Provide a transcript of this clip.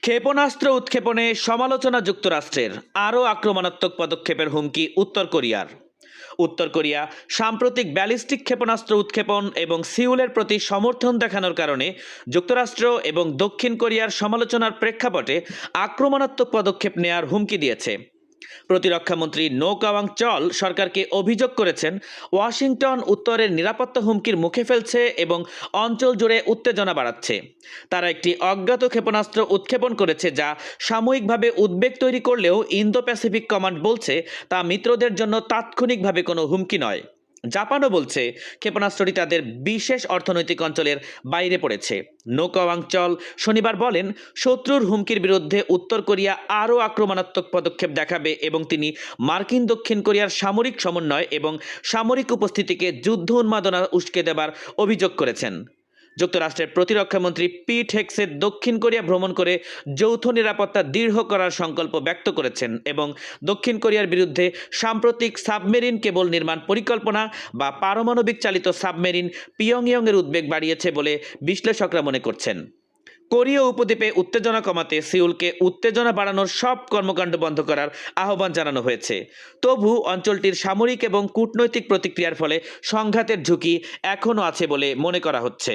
ক্ষেপণাস্ত্র উৎক্ষেপণে সমালোচনা যুক্তরাষ্ট্রের, আরও আক্রমণাত্মক পদক্ষেপের হুমকি উত্তর কোরিয়ার। উত্তর কোরিয়া সাম্প্রতিক ব্যালিস্টিক ক্ষেপণাস্ত্র উৎক্ষেপণ এবং সিউলের প্রতি সমর্থন দেখানোর কারণে যুক্তরাষ্ট্র এবং দক্ষিণ কোরিয়ার সমালোচনার প্রেক্ষাপটে আক্রমণাত্মক পদক্ষেপ নেয়ার হুমকি দিয়েছে। প্রতিরক্ষামন্ত্রী নো কাওয়াং চল সরকারকে অভিযোগ করেছেন, ওয়াশিংটন উত্তরের নিরাপত্তা হুমকির মুখে ফেলছে এবং অঞ্চল জুড়ে উত্তেজনা বাড়াচ্ছে। তারা একটি অজ্ঞাত ক্ষেপণাস্ত্র উৎক্ষেপণ করেছে, যা সাময়িকভাবে উদ্বেগ তৈরি করলেও ইন্দো প্যাসিফিক কমান্ড বলছে তা মিত্রদের জন্য তাৎক্ষণিকভাবে কোনো হুমকি নয়। জাপানও বলছে ক্ষেপণাস্ত্রটি তাদের বিশেষ অর্থনৈতিক অঞ্চলের বাইরে পড়েছে। নো কাওয়াং চল শনিবার বলেন, শত্রুর হুমকির বিরুদ্ধে উত্তর কোরিয়া আরও আক্রমণাত্মক পদক্ষেপ দেখাবে এবং তিনি মার্কিন দক্ষিণ কোরিয়ার সামরিক সমন্বয় এবং সামরিক উপস্থিতিকে যুদ্ধ উন্মাদনা উস্কে দেবার অভিযোগ করেছেন। যুক্তরাষ্ট্রের প্রতিরক্ষামন্ত্রী পিট হেগসেট দক্ষিণ কোরিয়া ভ্রমণ করে যৌথ নিরাপত্তা দৃঢ় করার সংকল্প ব্যক্ত করেছেন এবং দক্ষিণ কোরিয়ার বিরুদ্ধে সাম্প্রতিক সাবমেরিন কেবল নির্মাণ পরিকল্পনা বা পারমাণবিক চালিত সাবমেরিন পিয়ংইয়ংয়ের উদ্বেগ বাড়িয়েছে বলে বিশ্লেষকরা মনে করছেন। কোরীয় উপদ্বীপে উত্তেজনা কমাতে সিউলকে উত্তেজনা বাড়ানোর সব কর্মকাণ্ড বন্ধ করার আহ্বান জানানো হয়েছে। তবু অঞ্চলটির সামরিক এবং কূটনৈতিক প্রতিক্রিয়ার ফলে সংঘাতের ঝুঁকি এখনও আছে বলে মনে করা হচ্ছে।